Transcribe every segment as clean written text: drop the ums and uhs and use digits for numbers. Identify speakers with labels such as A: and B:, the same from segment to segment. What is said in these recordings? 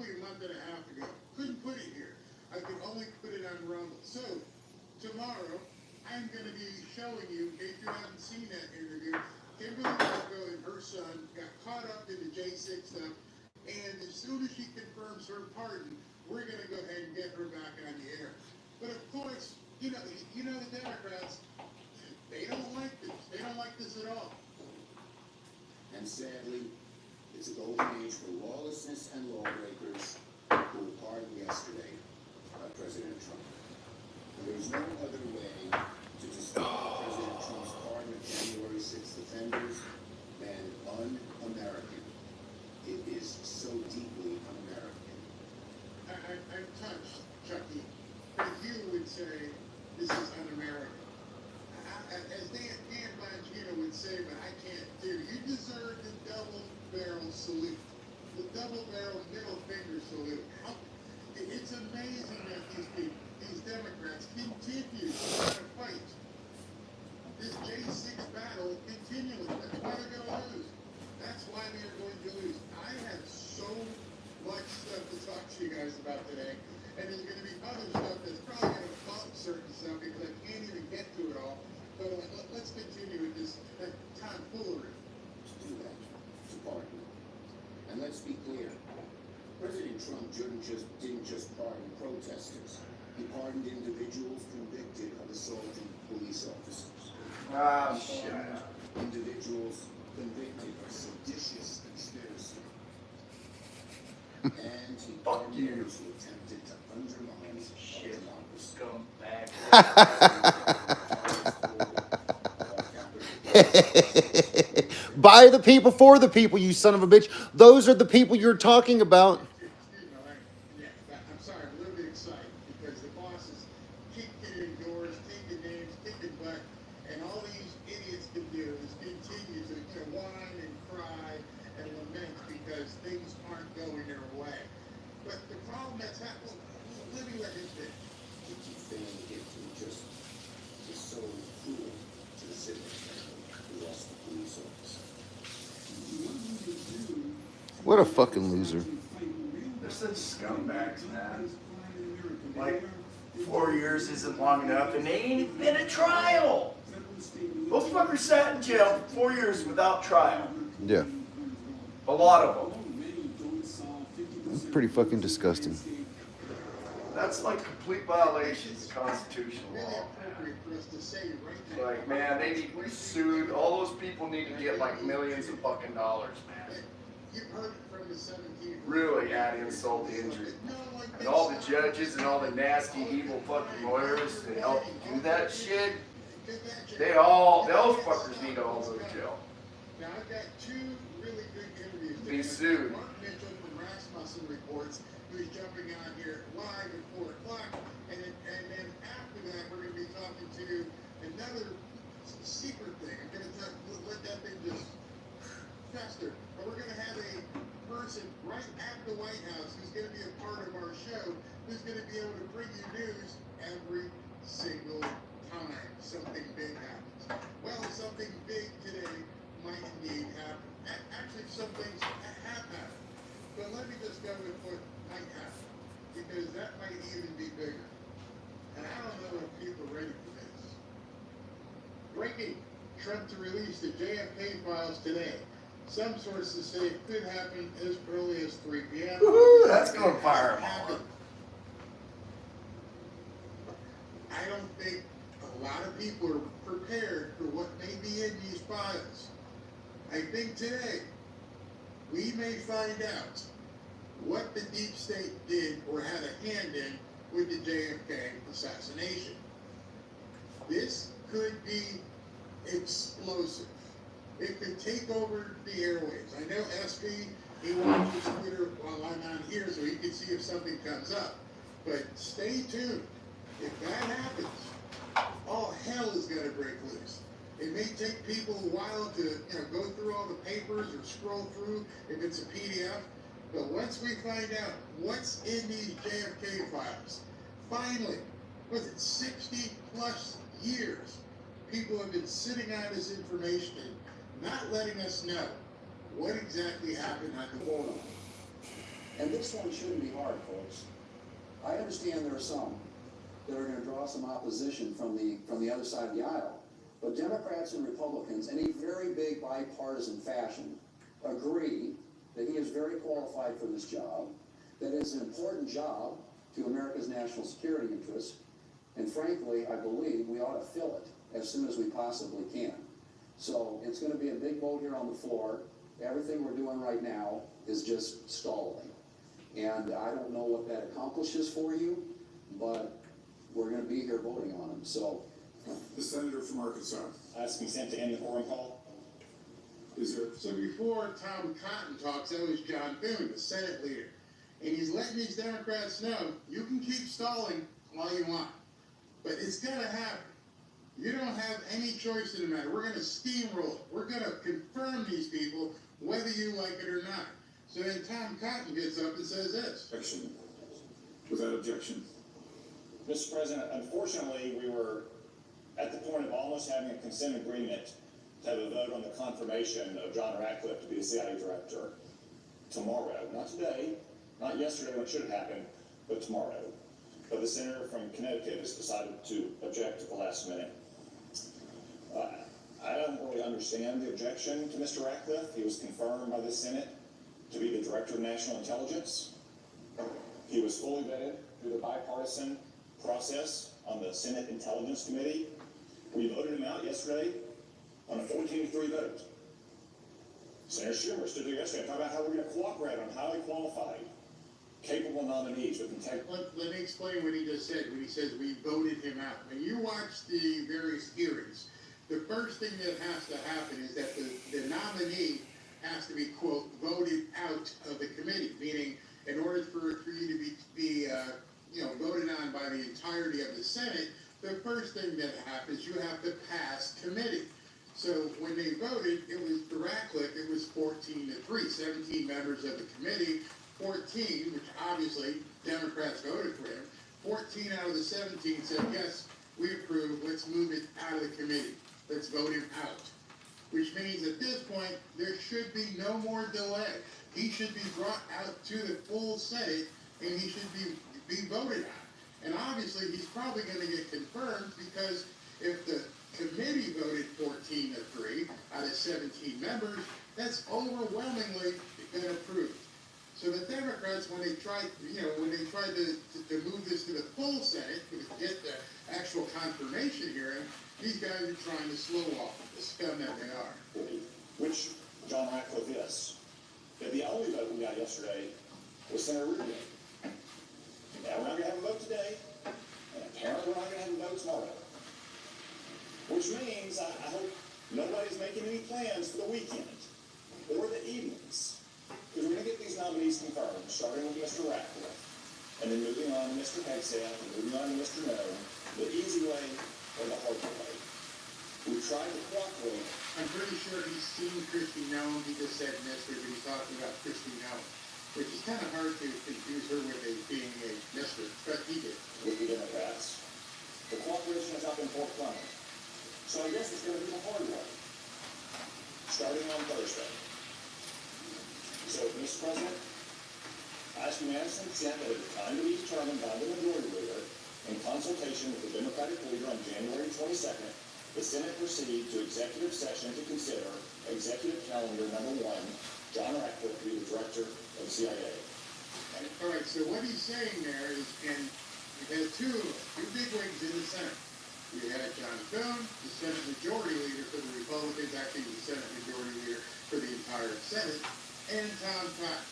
A: probably a month and a half ago. Couldn't put it here. I could only put it on Rumble. So, tomorrow, I'm going to be showing you, in case you haven't seen that interview, Kimberly Marco and her son got caught up in the J6 stuff, and as soon as she confirms her pardon, we're going to go ahead and get her back on the air. But of course, you know the Democrats, they don't like this. They don't like this at all.
B: And sadly, it's a golden age for lawlessness and lawbreakers who were pardoned yesterday by President Trump. There is no other way to describe President Trump's pardon of January 6th offenders than un-American. It is so deeply un-American.
A: I'm touched, Chucky. But you would say this is un-American. As Dan Bongino would say, but I can't do. You deserve the double-barrel salute. The double-barrel middle finger salute. It's amazing that these Democrats continue to fight this J6 battle continually. That's why they're going to lose. That's why they are going to lose. I have so much stuff to talk to you guys about today. And there's going to be other stuff that's probably going to bump certain stuff because I can't even get to it all. But let's continue with this tomfoolery.
B: To do that, to pardon. And let's be clear. President Trump didn't just pardon protesters. He pardoned individuals convicted of assaulting police officers.
C: Ah, shit.
B: Individuals convicted of seditious conspiracy. And he pardoned those who attempted to undermine our democracy.
D: By the people, for the people, you son of a bitch. Those are the people you're talking about.
A: I'm sorry, I'm a little bit excited because the bosses keep getting doors, taking names, kicking butt, and all these idiots can do is continue to whine and cry and lament because things aren't going their way. But the problem that's happening, let me let him finish.
B: To keep failing it to just so cruel to the citizens who lost the police officer.
D: What a fucking loser.
C: They're such scumbags, man. Like, 4 years isn't long enough, and they ain't even been a trial. Those fuckers sat in jail for 4 years without trial.
D: Yeah.
C: A lot of them.
D: That's pretty fucking disgusting.
C: That's like complete violations of constitutional
A: Really
C: law.
A: appropriate for us to say right now.
C: Like, man, they need to be sued. All those people need to get like millions of fucking dollars, man.
A: You've heard it from the 17th.
C: Really add insult to injury. And all the judges and all the nasty, evil fucking lawyers that help you do that shit, those fuckers need to all go to jail.
A: Now, I've got two really good interviews.
C: Be sued.
A: Mark Mitchell from Rasmussen Reports, who's jumping on here live at 4 o'clock. And then after that, we're going to be talking to another secret thing. I'm going to let that thing just fester. But we're going to have a person right at the White House who's going to be a part of our show, who's going to be able to bring you news every single time something big happens. Well, something big today might indeed happen. Actually, some things have happened. But let me just go with what might happen, because that might even be bigger. And I don't know if people are ready for this. Breaking: Trump to release the JFK files today. Some sources say it could happen as early as 3 p.m.
C: Woohoo, that's gonna fire them all up.
A: I don't think a lot of people are prepared for what may be in these files. I think today we may find out what the deep state did or had a hand in with the JFK assassination. This could be explosive. It could take over the airwaves. I know SB, he watches Twitter while I'm on here so he can see if something comes up. But stay tuned. If that happens, all hell is going to break loose. It may take people a while to go through all the papers or scroll through if it's a PDF. But once we find out what's in these JFK files, finally, was it 60 plus years, people have been sitting on this information and not letting us know what exactly happened on the wall.
B: And this one shouldn't be hard, folks. I understand there are some that are going to draw some opposition from the other side of the aisle. But Democrats and Republicans, in a very big bipartisan fashion, agree that he is very qualified for this job, that it's an important job to America's national security interests, and frankly, I believe we ought to fill it as soon as we possibly can. So it's going to be a big vote here on the floor. Everything we're doing right now is just stalling. And I don't know what that accomplishes for you, but we're going to be here voting on them. So,
E: The senator from Arkansas.
F: Ask consent to end the quorum call.
E: Is there?
A: So before Tom Cotton talks, that was John Thune, the Senate leader. And he's letting these Democrats know, you can keep stalling all you want, but it's gonna happen. You don't have any choice in the matter. We're gonna steamroll it. We're gonna confirm these people, whether you like it or not. So then Tom Cotton gets up and says this.
E: Objection. Without objection.
F: Mr. President, unfortunately, we were at the point of almost having a consent agreement to have a vote on the confirmation of John Ratcliffe to be the CIA director tomorrow. Not today, not yesterday when it should have happened, but tomorrow. But the senator from Connecticut has decided to object at the last minute. I don't really understand the objection to Mr. Ratcliffe. He was confirmed by the Senate to be the Director of National Intelligence. He was fully vetted through the bipartisan process on the Senate Intelligence Committee. We voted him out yesterday on a 14-3 vote. Senator Schumer stood there yesterday and talked about how we're going to cooperate on highly qualified, capable nominees with integrity.
A: Let me explain what he just said when he says we voted him out. When you watch the various hearings, the first thing that has to happen is that the nominee has to be, quote, voted out of the committee, meaning in order for you to be voted on by the entirety of the Senate, the first thing that happens, you have to pass committee. So when they voted, it was for Ratcliffe, it was 14-3, 17 members of the committee, 14, which obviously Democrats voted for him, 14 out of the 17 said, yes, we approve, let's move it out of the committee. Let's vote him out. Which means at this point, there should be no more delay. He should be brought out to the full Senate, and he should be voted on. And obviously, he's probably going to get confirmed because if the committee voted 14-3 out of 17 members, that's overwhelmingly been approved. So the Democrats, when they tried to move this to the full Senate to get the actual confirmation hearing, these guys are trying to slow walk the scum that they are.
F: Which John Ratcliffe is. But the only vote we got yesterday was Senator Rubio. Now we're not going to have a vote today, and apparently we're not going to have a vote tomorrow. Which means I hope nobody's making any plans for the weekend or the evenings. Because we're going to get these nominees confirmed, starting with Mr. Ratcliffe, and then moving on to Mr. Hegseth, and moving on to Mr. Noe, the easy way or the hard way. We tried to cooperate.
A: I'm pretty sure he's seen Kristi Noem. He just said Mr., but he's talking about Kristi Noem, which is kind of hard to confuse her with being a Mr., but he did.
F: With the Democrats. The cooperation has not been forthcoming. So I guess it's going to be the hard way. Starting on Thursday. So, Mr. President, I ask unanimous consent that at the time to be determined by the majority leader, in consultation with the Democratic leader on January 22nd, the Senate proceed to executive session to consider executive calendar number 1, John Ratcliffe to be the director of the CIA.
A: All right, so what he's saying there is, and we had two bigwigs in the Senate. We had John Thune, the Senate Majority Leader for the Republicans, actually the Senate Majority Leader for the entire Senate, and Tom Cotton.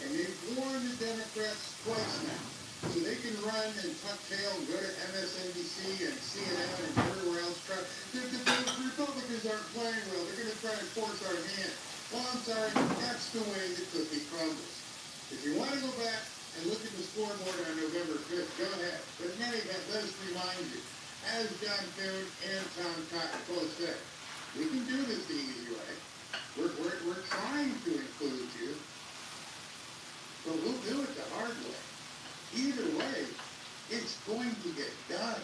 A: And they've warned the Democrats twice now. So they can run and tuck tail and go to MSNBC and CNN and everywhere else. The Republicans aren't playing well. They're going to try to force our hand. Well, I'm sorry, that's the way the cookie crumbles. If you want to go back and look at the scoreboard on November 5th, go ahead. But in any event, let us remind you, as John Thune and Tom Cotton both said, we can do this the easy way. We're trying to include you, but we'll do it the hard way. Either way, it's going to get done.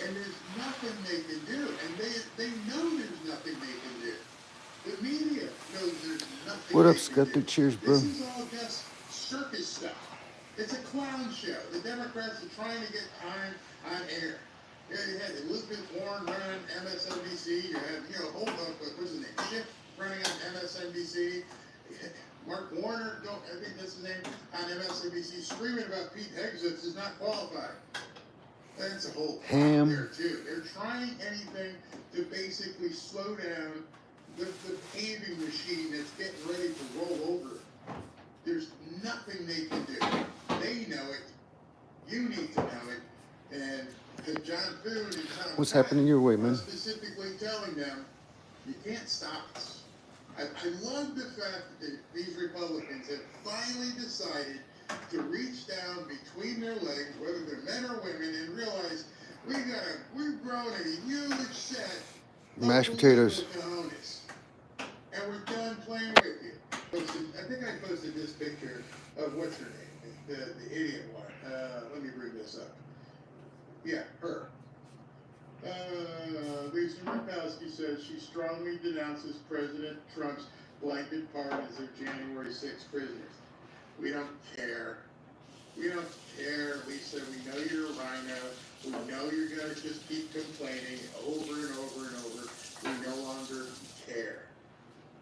A: And there's nothing they can do. And they know there's nothing they can do. The media knows there's nothing.
D: What up,
A: they can
D: Skeptic?
A: do.
D: Cheers, bro.
A: This is all just Democrats are trying to get time on air. Yeah, you had Elizabeth Warren running MSNBC. You had, hold up, what's his name? Schiff running on MSNBC. Mark Warner, I think that's his name, on MSNBC, screaming about Pete Hegseth is not qualified. That's a whole problem there, too. They're trying anything to basically slow down the paving machine that's getting ready to roll over. There's nothing they can do. They know it. You need to know it. And John Food and Tom
D: What's happening your way, man?
A: specifically telling them, you can't stop us. I love the fact that these Republicans have finally decided to reach down between their legs, whether they're men or women, and realize we've grown a huge set of
D: Mashed potatoes.
A: cojones, and we're done playing with you. I think I posted this picture of what's her name, the idiot one. Let me bring this up. Yeah, her. Lisa Murkowski says she strongly denounces President Trump's blanket pardons of January 6 prisoners. We don't care. We don't care, Lisa. We know you're a rhino. We know you're going to just keep complaining over and over and over. We no longer care.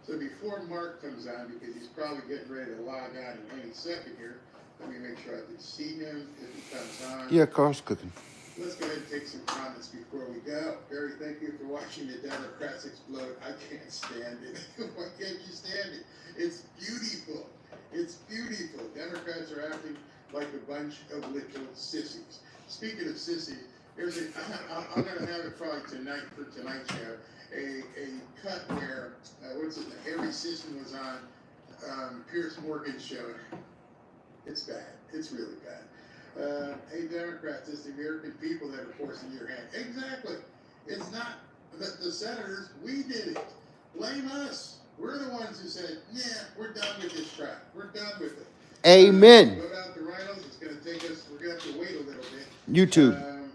A: So before Mark comes on, because he's probably getting ready to log on in any second here, let me make sure I can see him if he comes on.
D: Yeah, Carl's cooking.
A: Let's go ahead and take some comments before we go. Barry, thank you for watching the Democrats explode. I can't stand it. Why can't you stand it? It's beautiful. It's beautiful. Democrats are acting like a bunch of little sissies. Speaking of sissies, I'm going to have it probably tonight for tonight's show. A cut where, Harry Sisson was on Pierce Morgan's show. It's bad. It's really bad. Hey, Democrats, it's the American people that are forcing your hand. Exactly. It's not the senators. We did it. Blame us. We're the ones who said, yeah, we're done with this crap. We're done with it.
D: Amen.
A: Vote out the rhinos. It's going to take us, we're going to have to wait a little bit.
D: YouTube.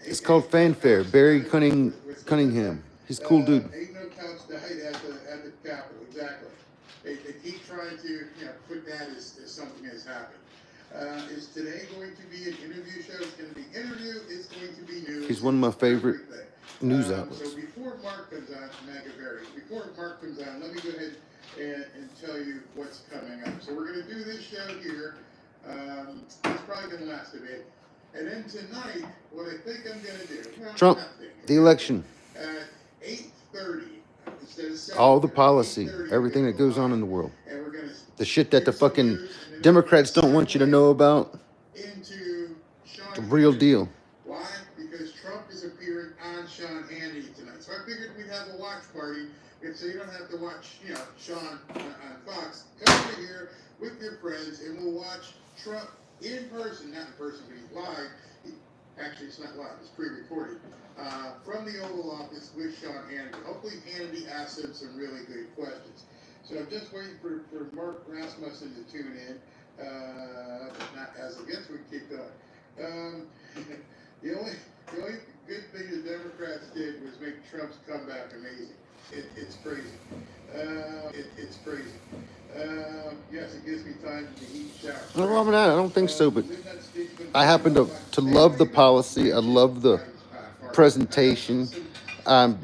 D: It's called Fanfare. Barry Cunningham. He's a cool dude.
A: 8 no counts died at the Capitol. Exactly. They keep trying to put that as something has happened. Is today going to be an interview show? It's going to be interview. It's going to be news.
D: He's one of my favorite news
A: So
D: outlets.
A: before Mark comes on, let me go ahead and tell you what's coming up. So we're going to do this show here. It's probably going to last a bit. And then tonight, what I think I'm going to do.
D: Trump, the election.
A: At 8:30. Instead of 7:30,
D: All the policy,
A: 8:30,
D: everything
A: we're
D: that
A: gonna
D: goes
A: go
D: on
A: live.
D: in the world.
A: And we're gonna
D: The shit that the
A: get some
D: fucking
A: news, and then
D: Democrats don't want you to know about.
A: into Sean
D: The real
A: Hannity.
D: deal.
A: Why? Because Trump is appearing on Sean Hannity tonight. So I figured we'd have a watch party, and so you don't have to watch, Sean on Fox. Come over here with your friends, and we'll watch Trump in person, not in person, but he's live. Actually, it's not live; it's pre-recorded. From the Oval Office with Sean Hannity. Hopefully, Hannity asks him some really good questions. So I'm just waiting for Mark Rasmussen to tune in. But not as of yet, so we can keep going. The only good thing the Democrats did was make Trump's comeback amazing. It's crazy. It's crazy. Yes, it gives me time to eat and shower.
D: No, I'm not. I don't think so, but I happen to love the policy. I love the presentation. I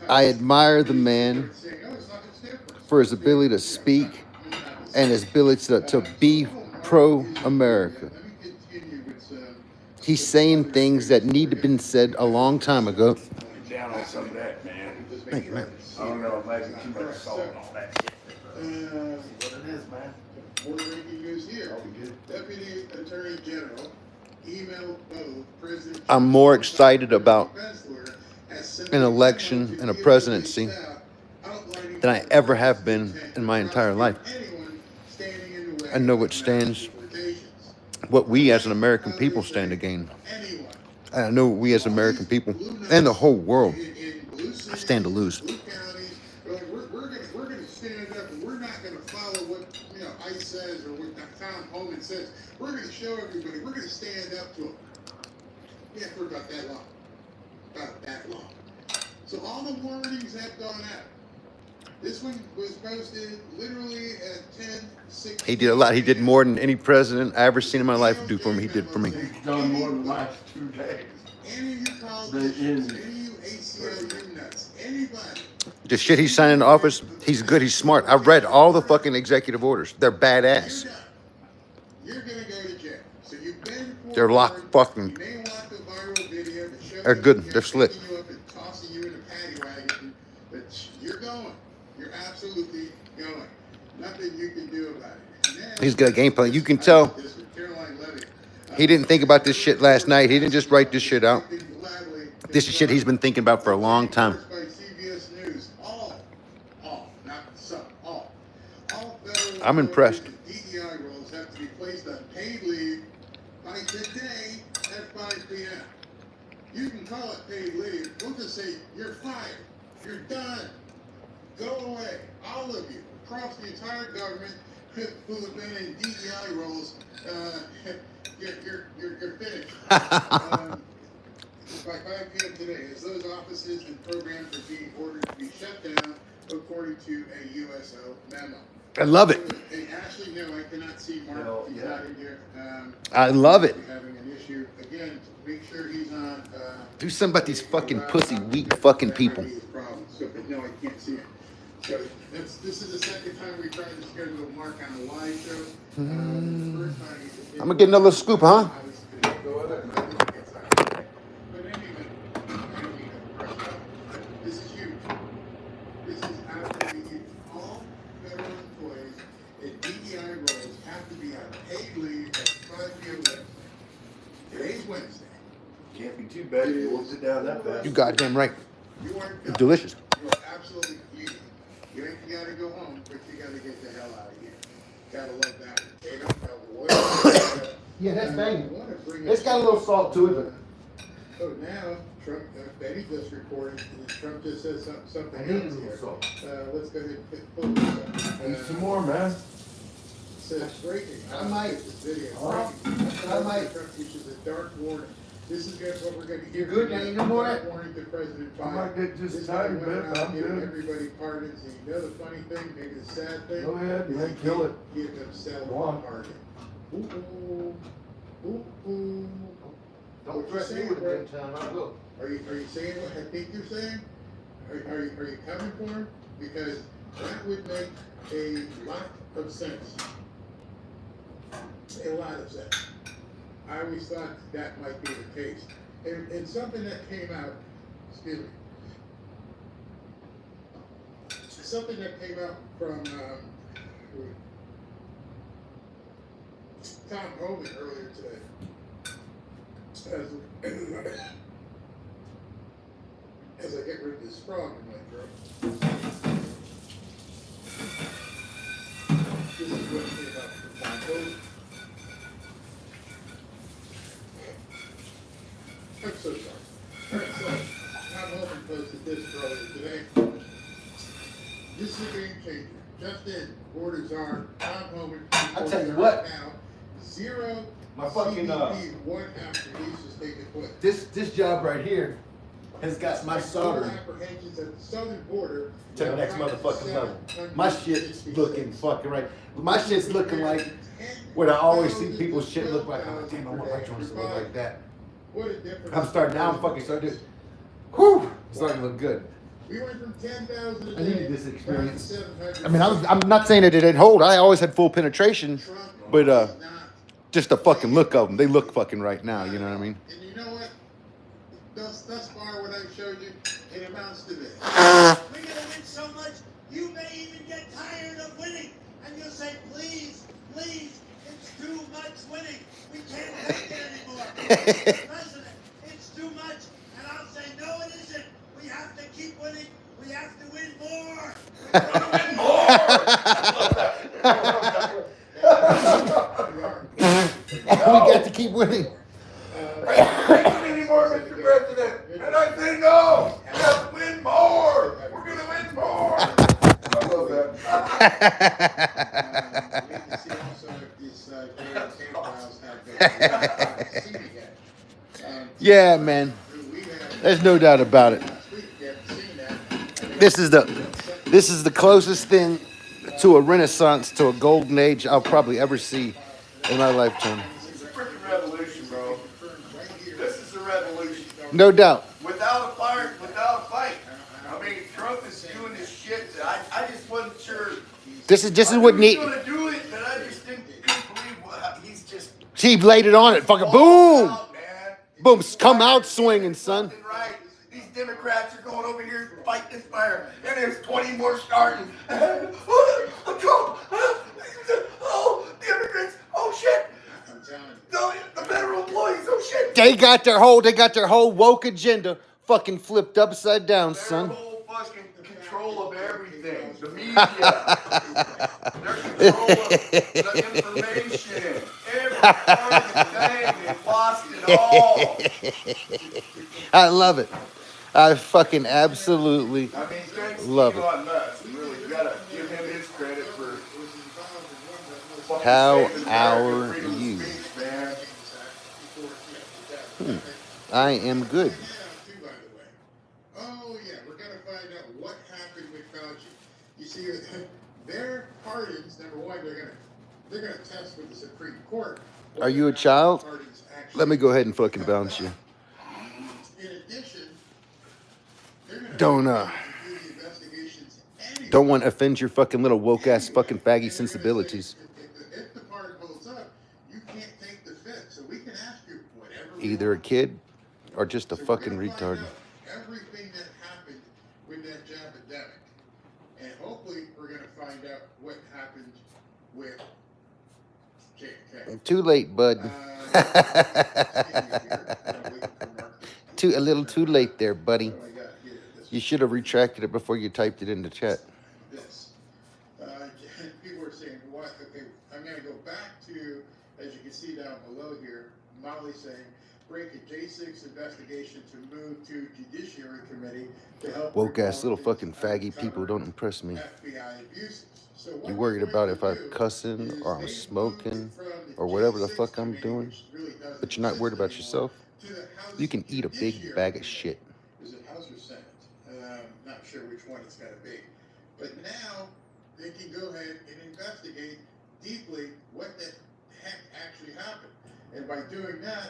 D: admire the man for his ability to speak and his ability to be pro-America. He's saying things that need to have been said a long time ago.
C: Down on some of that, man.
D: Thank you, man.
C: I don't know, maybe too much salt and all that shit. What it is, man.
A: More breaking news here. Deputy Attorney General emailed both President
D: I'm more excited about an election and a presidency than I ever have been in my entire life. I know what stands, what we as an American people stand to gain. And I know we as American people and the whole world stand to lose.
A: We're going to stand up, and we're not going to follow what ICE says or what Tom Homan says. We're going to show everybody. We're going to stand up to them. Yeah, for about that long. About that long. So all the warnings have gone out. This one was posted literally at 10:06
D: He did a lot. He did more than any president I ever seen in my life do for me. He did for me.
C: He's done more than the last 2 days.
A: Any of you politicians, any of you ACLU nuts, anybody.
D: The shit he's signing into office, he's good. He's smart. I've read all the fucking executive orders. They're badass.
A: You're gonna go to jail. So you've been.
D: They're locked fucking.
A: You may watch the viral video that shows
D: They're good. They're slick.
A: picking you up and tossing you in a paddy wagon, but you're going. You're absolutely going. Nothing you can do about it. Now,
D: He's got a game plan. You can tell he didn't think about this shit last night. He didn't just write this shit out. This is shit he's been thinking about for a long time. I'm impressed.
A: DEI roles have to be placed on paid leave by today at 5 p.m. You can call it paid leave. We'll just say you're fired. You're done. Go away. All of you across the entire government who have been in DEI roles, you're finished. By 5 p.m. today, as those offices and programs are being ordered to be shut down, according to a USO memo.
D: I love it.
A: Hey, Ashley, no, I cannot see Mark.
C: Hell,
A: He's
C: yeah.
A: not in here.
D: I love it.
A: We're having an issue. Again, make sure he's on.
D: Do something about these fucking pussy, weak fucking people.
A: That might be his problem. So, but no, I can't see him. So this is the second time we tried to schedule Mark on a live show. The first time he
D: I'm gonna get another scoop, huh?
A: Go ahead. But anyway, this is huge. This is absolutely huge. All federal employees in DEI roles have to be on paid leave at 5 p.m. Today's Wednesday.
C: Can't be too bad. You won't sit down that fast.
D: You goddamn right.
A: You aren't
D: It's
A: done.
D: delicious.
A: You are absolutely eating. You ain't gotta go home, but you gotta get the hell out of here. Gotta love that. They don't know what.
D: Yeah, that's
A: I
D: banging.
A: wanna bring
D: It's
A: up-
D: got a little salt to it,
A: So now, Trump, Betty just recorded, and Trump just said something
C: I need a
A: else
C: little
A: here.
C: salt.
A: Let's go ahead and pull this up.
C: Need some more, man.
A: Says breaking.
D: I might.
A: This video.
C: Oh,
A: Breaking.
D: I might.
A: Trump issues a dark warning. This is what we're gonna hear.
D: You good? Now you know more?
A: Dark warning to President
C: I
A: Biden.
C: might get just
A: This
C: tired a
A: guy went
C: bit,
A: around
C: but I'm
A: giving
C: good.
A: everybody pardons, and you know the funny thing, maybe the sad thing?
C: Go ahead,
A: is
C: man,
A: he
C: kill
A: can't
C: it.
A: Give himself
C: Go on.
A: a pardon. Ooh, ooh, ooh.
D: Don't threaten me with a good time. I will.
A: Are you saying what I think you're saying? Are you coming for him? Because that would make a lot of sense. A lot of sense. I always thought that might be the case. And something that came out, excuse me, something that came out from Tom Homan earlier today. As I get rid of this frog in my throat. This is what came out from Tom Homan. I'm so sorry. All right, so Tom Homan posted this earlier today. This is a game changer. Just in, orders are Tom Homan.
D: I tell you what.
A: Now, zero
D: My fucking,
A: CBP one after releases taking place.
D: This job right here has got my solder
A: Apprehensions at the southern border
D: to the next motherfucking level. My shit's looking fucking right. My shit's looking like what I always see people's shit look like. I'm like, damn, I want my joints to look like that.
A: What a difference.
D: I'm starting now. I'm fucking starting to. Whew, it's starting to look good.
A: We went from 10,000 a
D: I
A: day
D: needed this
A: down to
D: experience.
A: 700.
D: I mean, I'm not saying that it didn't hold. I always had full penetration,
A: Trump
D: but
A: is not.
D: just the fucking look of them. They look fucking right now. You know what I mean?
A: And you know what? Thus far, what I've showed you, it amounts to this.
G: We're going to win so much, you may even get tired of winning. And you'll say, please, please, it's too much winning. We can't take it anymore. Mr. President, it's too much. And I'll say, no, it isn't. We have to keep winning. We have to win more.
D: We got to keep winning.
C: Any more, Mr. President? And I say no. Let's win more. We're gonna win more. I love that.
A: We need to see also if these KOK files have been seen yet.
D: Yeah, man.
A: We have
D: There's no doubt about it.
A: last week, we haven't seen that.
D: This is the closest thing to a renaissance, to a golden age I'll probably ever see in my lifetime.
C: It's a freaking revolution, bro. This is a revolution.
D: No doubt.
C: Without a fire, without a fight. I mean, Trump is doing this shit. I just wasn't sure.
D: This is what
C: He's
D: need.
C: gonna do it, but I just couldn't believe what he's just.
D: He laid it on it. Fucking
C: balls
D: boom,
C: out, man.
D: boom. Come out swinging, son.
C: Left and right. These Democrats are going over here to fight this fire, and there's 20 more starting. Trump. Oh, the immigrants. Oh shit.
A: I'm telling you.
C: No, the federal employees. Oh shit.
D: They got their whole woke agenda fucking flipped upside down,
C: Their
D: son.
C: whole fucking control of everything. The media. Their control of the information. Every part of the thing. They've lost it all.
D: I love it. I fucking absolutely
C: I mean, thanks
D: love
C: to
D: it.
C: Elon Musk. Really, you gotta give him his credit for fucking
D: How
C: saving
D: are
C: American freedom of
D: you?
C: speech, man.
D: I am good.
A: Too, by the way. Oh yeah, we're gonna find out what happened with Fauci. You see, their pardons. Number one, they're gonna test with the Supreme Court.
D: Are you a child?
A: Pardons actually
D: Let me go ahead and fucking bounce you.
A: In addition, they're gonna
D: Don't
A: do the investigations anyway.
D: don't want to offend your fucking little woke ass fucking faggy sensibilities.
A: If the pardon holds up, you can't take the fifth. So we can ask you whatever. we
D: Either a
A: want.
D: kid or just a
A: So we're
D: fucking
A: gonna find
D: retard.
A: out everything that happened with that jabademic. And hopefully we're going to find out what happened with JFK.
D: Too late, bud. A little too late there, buddy. You should have retracted it before you typed it in the chat.
A: This. People are saying, what? Okay, I'm going to go back to, as you can see down below here, Molly saying, break a J6 investigation to move to Judiciary Committee to help.
D: Woke ass little
A: Republicans
D: fucking faggy
A: uncover
D: people don't impress me.
A: FBI abuses. So what
D: You worried
A: they're
D: about
A: going
D: if
A: to
D: I'm
A: do
D: cussing
A: is
D: or I'm
A: they
D: smoking
A: moved it from
D: or whatever the
A: J6
D: fuck I'm
A: committee,
D: doing,
A: which really doesn't
D: but you're not worried about
A: exist
D: yourself?
A: anymore, to the House
D: You can eat a big
A: Judiciary
D: bag of
A: Committee.
D: shit.
A: Is it House or Senate? Not sure which one it's going to be. But now they can go ahead and investigate deeply what the heck actually happened. And by doing that,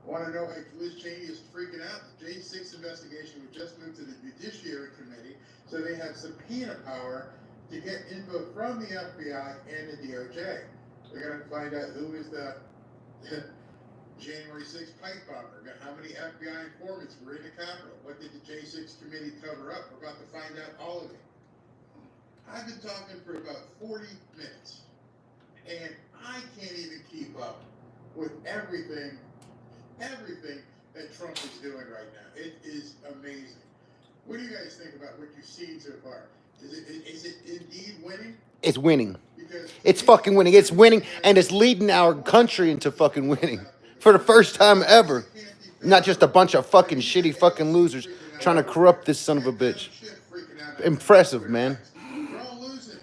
A: want to know if Liz Cheney is freaking out? The J6 investigation would just move to the Judiciary Committee, so they have subpoena power to get info from the FBI and the DOJ. They're going to find out who is the January 6th pipe bomber. How many FBI informants were in the Capitol? What did the J6 committee cover up? We're about to find out all of it. I've been talking for about 40 minutes, and I can't even keep up with everything that Trump is doing right now. It is amazing. What do you guys think about what you've seen so far? Is it indeed winning?
D: It's winning.
A: Because
D: It's fucking winning. It's winning, and it's leading our country into fucking winning for the first time ever. Not just a bunch of fucking shitty fucking losers trying to corrupt this son of a bitch. Impressive, man.
A: We're all losing.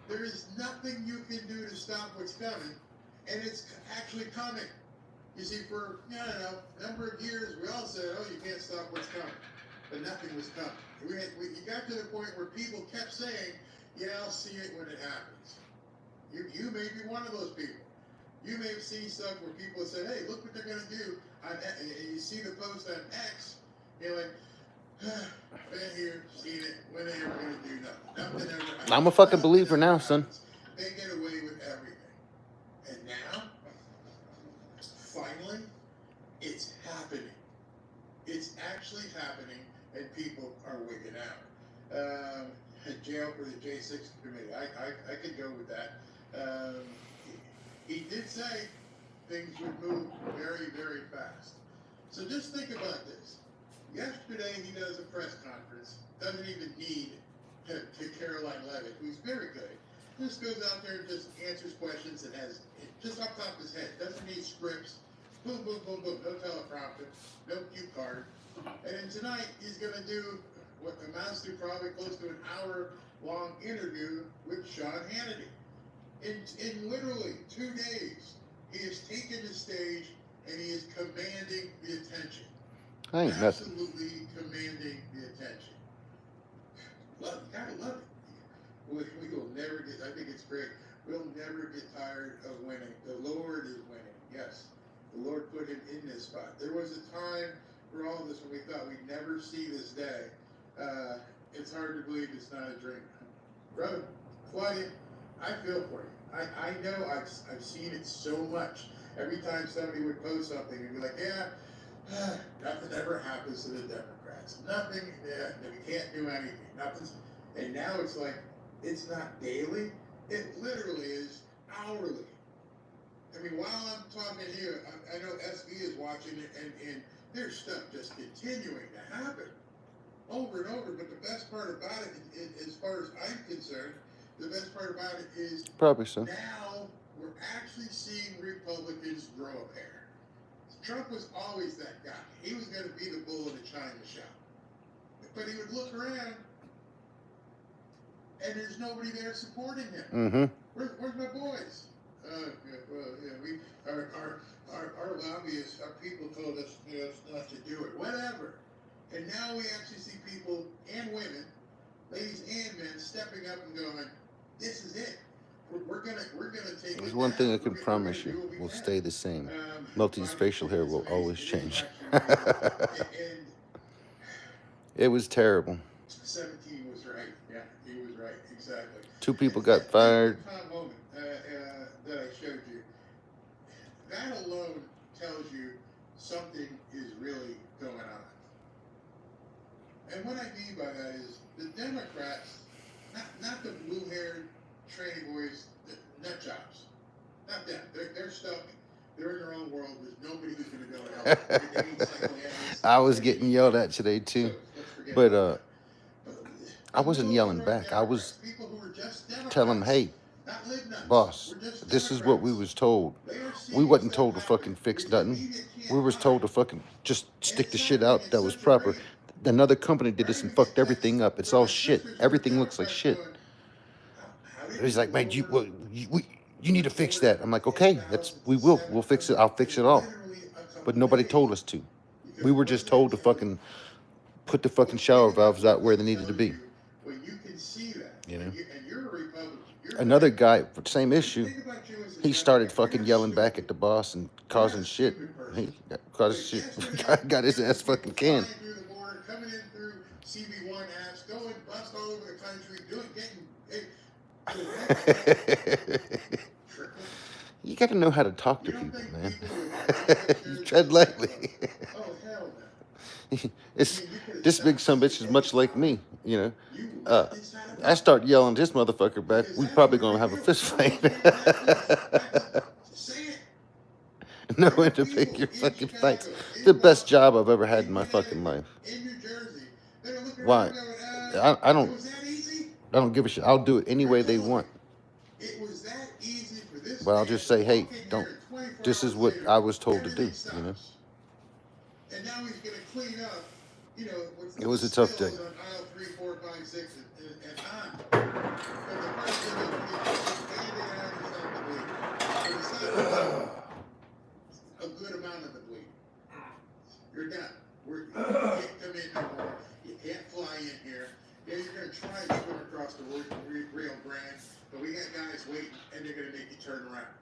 A: There is nothing you can do to stop what's coming, and it's actually coming. You see, for, I don't know, a number of years, we all said, oh, you can't stop what's coming. But nothing was coming. You got to the point where people kept saying, yeah, I'll see it when it happens. You may be one of those people. You may have seen stuff where people have said, hey, look what they're going to do. And you see the post on X, you're like, been here, seen it, when are they ever going to do nothing? Nothing ever.
D: I'm a fucking believer now, son.
A: They get away with everything. And now, finally, it's happening. It's actually happening, and people are wigging out. Jail for the J6 committee. I could go with that. He did say things would move very, very fast. So just think about this. Yesterday he does a press conference, doesn't even need to Caroline Levitt, who's very good. Just goes out there and just answers questions and has, just off the top of his head, doesn't need scripts. Boom, boom, boom, boom, no teleprompter, no cue card. And then tonight he's going to do what amounts to probably close to an hour-long interview with Sean Hannity. In literally 2 days, he has taken the stage and he is commanding the attention.
D: I ain't nothing.
A: Absolutely commanding the attention. Love, you gotta love it. We will never get, I think it's great. We'll never get tired of winning. The Lord is winning. Yes. The Lord put him in this spot. There was a time for all this when we thought we'd never see this day. It's hard to believe it's not a dream. Brother, Claudia, I feel for you. I know I've seen it so much. Every time somebody would post something and be like, yeah, nothing ever happens to the Democrats. Nothing, yeah, we can't do anything. Nothing's, and now it's like, it's not daily. It literally is hourly. I mean, while I'm talking to you, I know SB is watching it, and there's stuff just continuing to happen over and over. But the best part about it, as far as I'm concerned, the best part about it is
D: Probably so.
A: now we're actually seeing Republicans grow a pair. Trump was always that guy. He was going to be the bull in the china shop. But he would look around, and there's nobody there supporting him.
D: Mm-hmm.
A: Where's my boys? Our lobbyists, our people told us, not to do it. Whatever. And now we actually see people and women, ladies and men, stepping up and going, "This is it. We're gonna take."
D: There's
A: it
D: one
A: down.
D: thing I
A: We're
D: can
A: gonna
D: promise
A: do
D: you
A: what we
D: will
A: can."
D: stay the same. Melty's facial hair will always change.
A: And
D: It was terrible.
A: 17 was right. Yeah, he was right. Exactly.
D: 2 people got fired.
A: That moment that I showed you, that alone tells you something is really going on. And what I mean by that is the Democrats, not the blue-haired tranny boys, the nut jobs, not them. They're stuck. They're in their own world. There's nobody who's going to go and help them. They need psychoanalysts.
D: I was getting yelled at today too,
A: So let's forget
D: but
A: about that.
D: I wasn't yelling back. I was
A: People who were just Democrats,
D: telling them, hey,
A: not lib nuts.
D: boss,
A: We're just
D: this is what we
A: Democrats.
D: was told.
A: They are
D: We
A: seeing
D: wasn't
A: stuff
D: told to
A: happen
D: fucking fix
A: which the
D: nothing.
A: media can't
D: We was told to
A: hide.
D: fucking just stick the shit out that was proper. Another company did this and fucked everything up. It's all shit. Everything looks like shit. He's like, man, you need to fix that. I'm like, okay, we'll fix it. I'll fix it all. But nobody told us to. We were just told to fucking put the fucking shower valves out where they needed to be.
A: When you can see that,
D: You know?
A: and you're a Republican.
D: Another guy, same issue. He started fucking yelling back at the boss and causing shit. He caused shit. Got his ass fucking canned.
A: Through the border, coming in through CB1 apps, going bust all over the country,
D: You got to know how to talk to people, man. You tread lightly.
A: Oh, hell no.
D: This big sumbitch is much like me, you know. I start yelling this motherfucker back, we probably gonna have a fist fight. Know when to pick your fucking fights. The best job I've ever had in my fucking life. Why? I don't give a shit. I'll do it any way they want. But I'll just say, hey, don't. This is what I was told to do, you know.
A: And now he's gonna clean up, you know.
D: It was a tough day.
A: On aisle 3, 4, 5, 6, and on. But the first thing is when you expand it out, it's not the bleed. It's not a good amount of the bleed. You're done. You can't come in no more. You can't fly in here. Yeah, you're gonna try to swim across the Rio Grande, but we got guys waiting, and they're gonna make you turn around.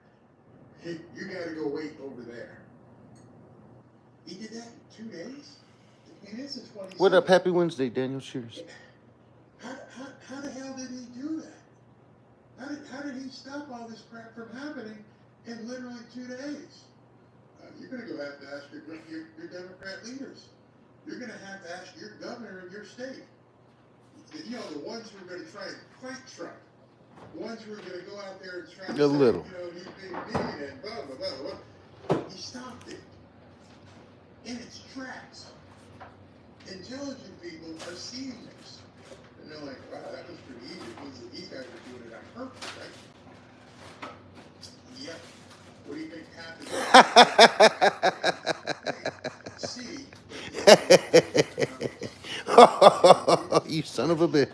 A: You gotta go wait over there. He did that in 2 days? I mean, this is 20.
D: What up? Happy Wednesday, Daniel. Cheers.
A: How the hell did he do that? How did he stop all this crap from happening in literally 2 days? You're going to have to ask your Democrat leaders. You're going to have to ask your governor of your state. You know, the ones who are going to try and fight Trump. The ones who are going to go out there and try to say,
D: little.
A: you know, he's being mean and blah, blah, blah, blah. He stopped it in its tracks. Intelligent people are seeing this. And they're like, wow, that was pretty easy. These guys are doing it on purpose, right? Yep. What do you think happened? See.
D: You son of a bitch.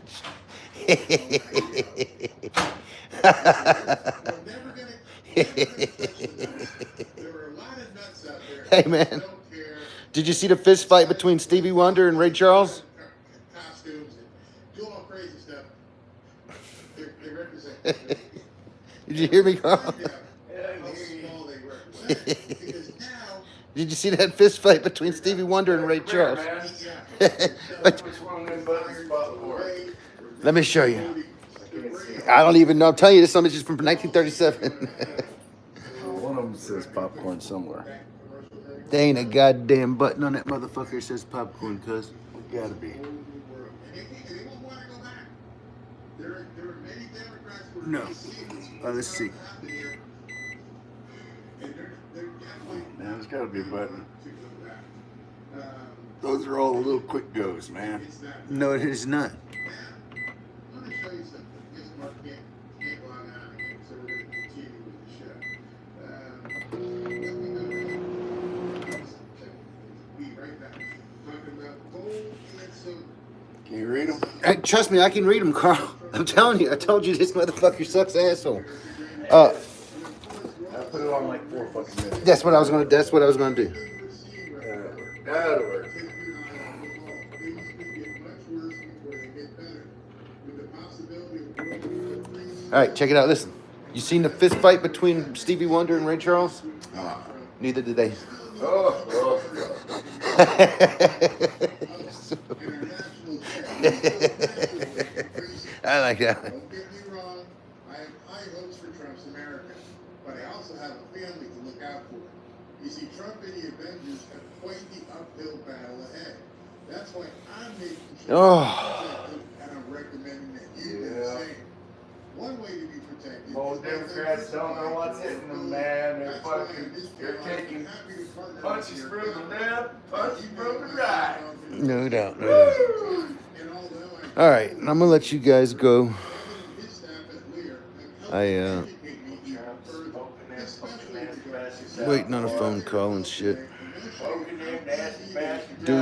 D: Hey, man. Did you see the fist fight between Stevie Wonder and Ray Charles?
A: Costumes and do all crazy stuff. They're
D: Did you hear me, Carl?
A: Find out how small they represent. Because now,
D: Did you see that fist fight between Stevie Wonder and Ray Charles?
C: Which one of them buttons popcorn?
D: Let me show you. I don't even know. I'm telling you, this image is from 1937.
C: One of them says popcorn somewhere.
D: There ain't a goddamn button on that motherfucker that says popcorn, cuz.
C: Gotta be.
A: And they won't want to go back. There are many Democrats who are
D: No.
A: deceived.
D: Let's see.
A: And they're definitely
C: Now there's gotta be a button.
A: to go back.
C: Those are all the little quick goes, man.
A: It's not.
D: No, it is not.
A: Now, I'm going to show you something. Yes, Mark can't log on again, so we're going to continue with the show. Let me go. Be right back. Talking about gold and silver.
C: Can you read them?
D: Hey, trust me, I can read them, Carl. I'm telling you. I told you this motherfucker sucks, asshole.
C: I put it on like 4 fucking minutes.
D: That's what I was gonna do.
C: That'll work.
D: All right, check it out. Listen, you seen the fist fight between Stevie Wonder and Ray Charles? Neither did they.
C: Oh.
D: I like that.
A: Don't get me wrong, I have high hopes for Trump's America, but I also have a family to look out for. You see, Trump and the Avengers have quite the uphill battle ahead. That's why I'm making sure and I'm recommending that you do the same. One way to be protected.
C: Most Democrats don't know what's hitting them, man. They're taking punches from the left, punches from the right.
D: No doubt. No doubt. All right, I'm gonna let you guys go. Waiting on a phone call and shit. Dude.